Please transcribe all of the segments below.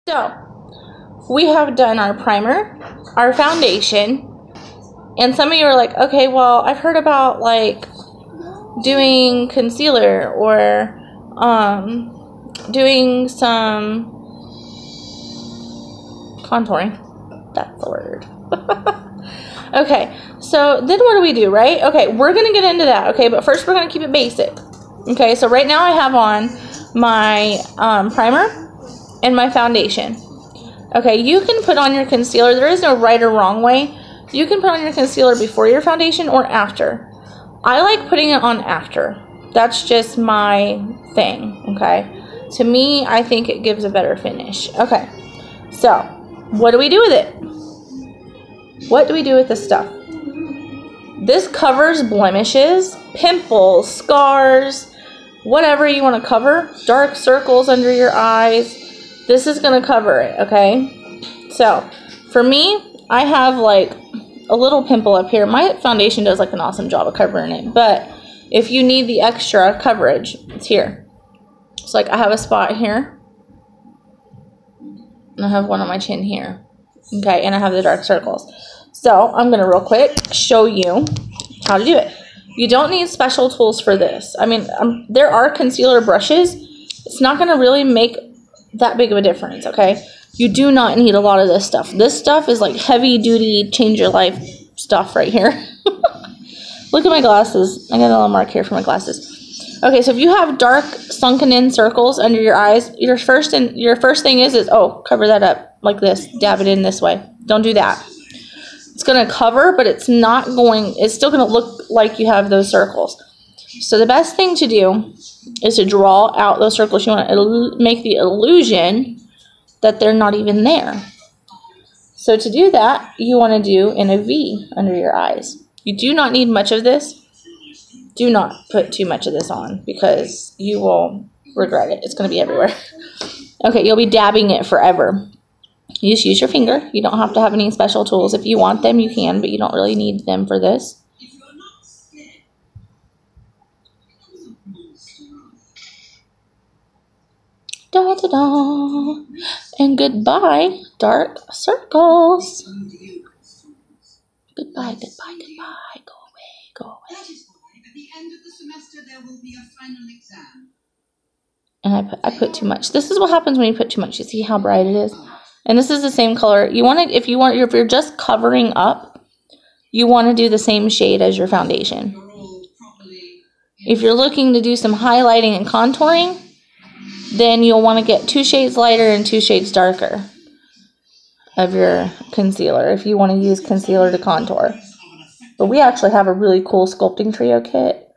So, we have done our primer, our foundation, and some of you are like, okay, well, I've heard about like doing concealer or doing some contouring. That's the word. Okay, so then what do we do, right? Okay, we're going to get into that, okay, but first we're going to keep it basic. Okay, so right now I have on my primer and my foundation. Okay, you can put on your concealer. There is no right or wrong way. You can put on your concealer before your foundation or after. I like putting it on after. That's just my thing, okay? To me, I think it gives a better finish. Okay, so what do we do with it? What do we do with this stuff? This covers blemishes, pimples, scars, whatever you want to cover. Dark circles under your eyes. This is going to cover it, okay? So, for me, I have like a little pimple up here. My foundation does like an awesome job of covering it, but if you need the extra coverage, it's here. So like I have a spot here, and I have one on my chin here, okay, and I have the dark circles. So, I'm going to real quick show you how to do it. You don't need special tools for this. I mean, there are concealer brushes. It's not going to really make that big of a difference, okay? You do not need a lot of this stuff. This stuff is like heavy duty, change your life stuff right here. Look at my glasses. I got a little mark here for my glasses. Okay, so if you have dark sunken in circles under your eyes, your first thing is oh, cover that up like this. Dab it in this way. Don't do that. It's going to cover, but it's still going to look like you have those circles. So the best thing to do is to draw out those circles. You want to make the illusion that they're not even there. So to do that, you want to do in a V under your eyes. You do not need much of this. Do not put too much of this on because you will regret it. It's going to be everywhere. Okay, you'll be dabbing it forever. You just use your finger. You don't have to have any special tools. If you want them, you can, but you don't really need them for this. Da da da. And goodbye, dark circles. Goodbye, goodbye, goodbye. Go away, go away. That is why at the end of the semester there will be a final exam. And I put too much. This is what happens when you put too much. You see how bright it is? And this is the same color. You want to, if you're just covering up, you want to do the same shade as your foundation. If you're looking to do some highlighting and contouring, then you'll want to get 2 shades lighter and 2 shades darker of your concealer if you want to use concealer to contour. But we actually have a really cool sculpting trio kit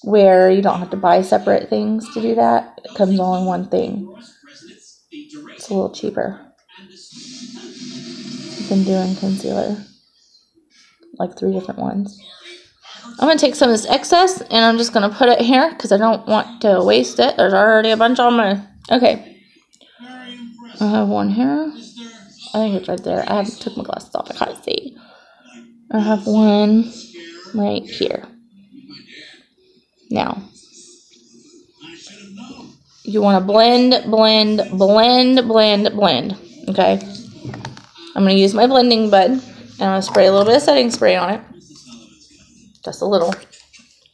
where you don't have to buy separate things to do that. It comes all in one thing. It's a little cheaper than doing concealer, like 3 different ones. I'm going to take some of this excess and I'm just going to put it here because I don't want to waste it. There's already a bunch on my... Okay. I have one here. I think it's right there. I haven't took my glasses off. I can't see. I have one right here. Now, you want to blend, blend, blend, blend, blend. Okay? I'm going to use my blending bud and I'm going to spray a little bit of setting spray on it. Just a little.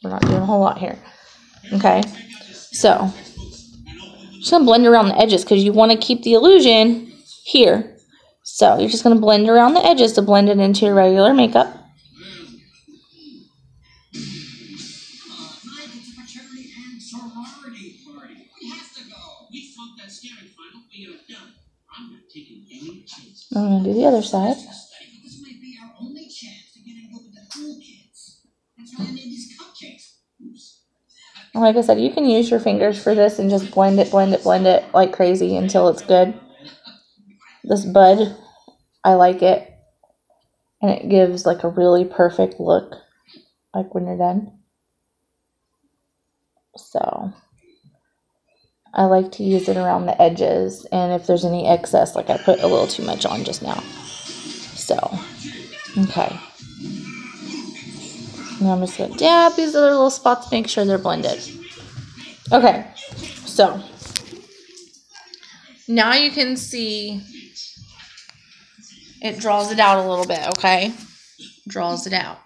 We're not doing a whole lot here. Okay? So, just going to blend around the edges because you want to keep the illusion here. So, you're just going to blend around the edges to blend it into your regular makeup. I'm going to do the other side. Like I said, you can use your fingers for this and just blend it, blend it, blend it like crazy until it's good. This bud, I like it. And it gives like a really perfect look, like when you're done. So, I like to use it around the edges. And if there's any excess, like I put a little too much on just now. So, okay. Now I'm just going to dab these other little spots to make sure they're blended. Okay, so Now you can see it draws it out a little bit, okay? Draws it out.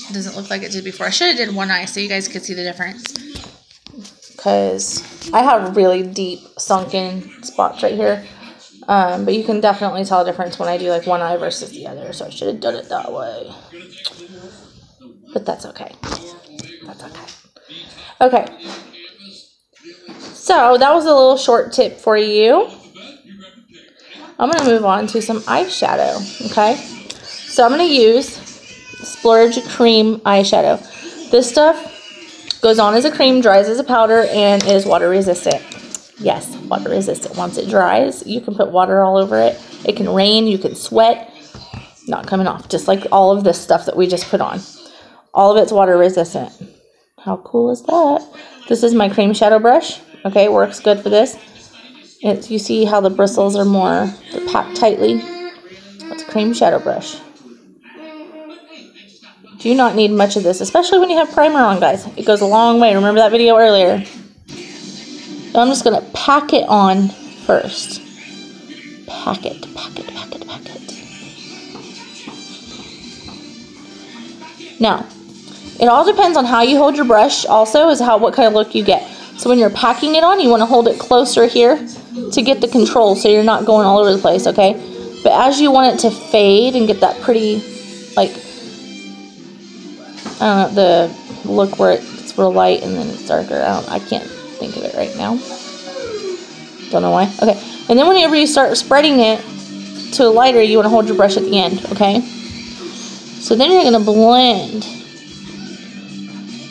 It doesn't look like it did before. I should have did one eye so you guys could see the difference. Because I have really deep sunken spots right here. But you can definitely tell the difference when I do like one eye versus the other. So I should have done it that way. But that's okay. That's okay. Okay. So that was a little short tip for you. I'm going to move on to some eyeshadow. Okay. So I'm going to use Splurge Cream eyeshadow. This stuff goes on as a cream, dries as a powder, and is water resistant. Yes, water resistant. Once it dries, you can put water all over it. It can rain, you can sweat. Not coming off. Just like all of this stuff that we just put on. All of it's water resistant. How cool is that? This is my cream shadow brush. Okay, works good for this. You see how the bristles are they're packed tightly. It's a cream shadow brush. Do not need much of this, especially when you have primer on, guys. It goes a long way. Remember that video earlier? So I'm just going to pack it on first. Pack it, pack it, pack it, pack it. Now, it all depends on how you hold your brush also is what kind of look you get. So when you're packing it on, you want to hold it closer here to get the control so you're not going all over the place, okay? But as you want it to fade and get that pretty, like, I don't know, the look where it's real light and then it's darker. I can't think of it right now. Don't know why. Okay. And then whenever you start spreading it to a lighter, you want to hold your brush at the end, okay? So then you're going to blend.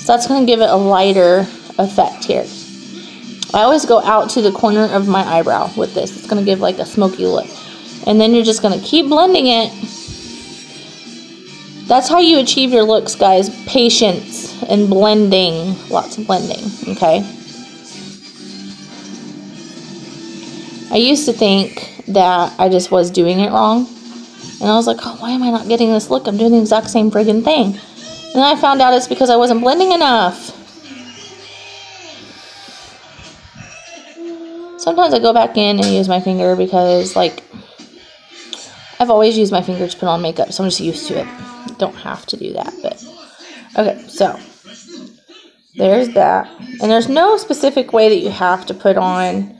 So that's going to give it a lighter effect here. I always go out to the corner of my eyebrow with this. It's going to give like a smoky look. And then you're just going to keep blending it. That's how you achieve your looks, guys. Patience and blending. Lots of blending, okay? I used to think that I just was doing it wrong. And I was like, oh, why am I not getting this look? I'm doing the exact same friggin' thing. And then I found out it's because I wasn't blending enough. Sometimes I go back in and use my finger because, like, I've always used my finger to put on makeup, so I'm just used to it. Don't have to do that, but okay, so there's that. And there's no specific way that you have to put on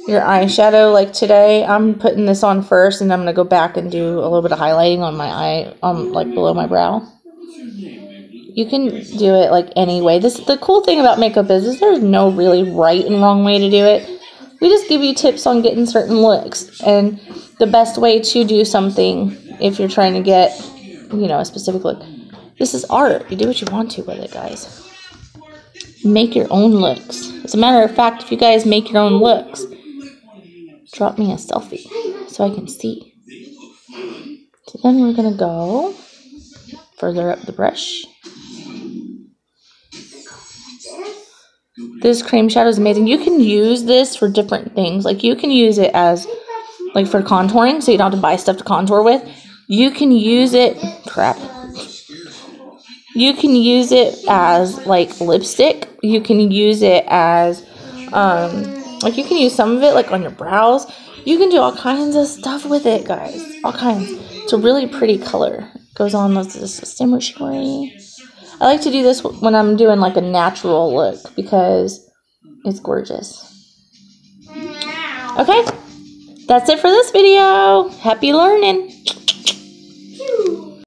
your eyeshadow. Like today, I'm putting this on first, and I'm gonna go back and do a little bit of highlighting on my eye, like below my brow. You can do it like any way. The cool thing about makeup is there's no really right and wrong way to do it. We just give you tips on getting certain looks and the best way to do something if you're trying to get, you know, a specific look. This is art. You do what you want to with it, guys. Make your own looks. As a matter of fact, if you guys make your own looks, drop me a selfie so I can see. So then we're going to go further up the brush. This cream shadow is amazing. You can use this for different things. Like you can use it as like for contouring, so you don't have to buy stuff to contour with. You can use it, you can use it as like lipstick. You can use it as, like you can use some of it like on your brows. You can do all kinds of stuff with it, guys. All kinds. It's a really pretty color. It goes on with this shimmery. I like to do this when I'm doing like a natural look because it's gorgeous. Okay, that's it for this video. Happy learning.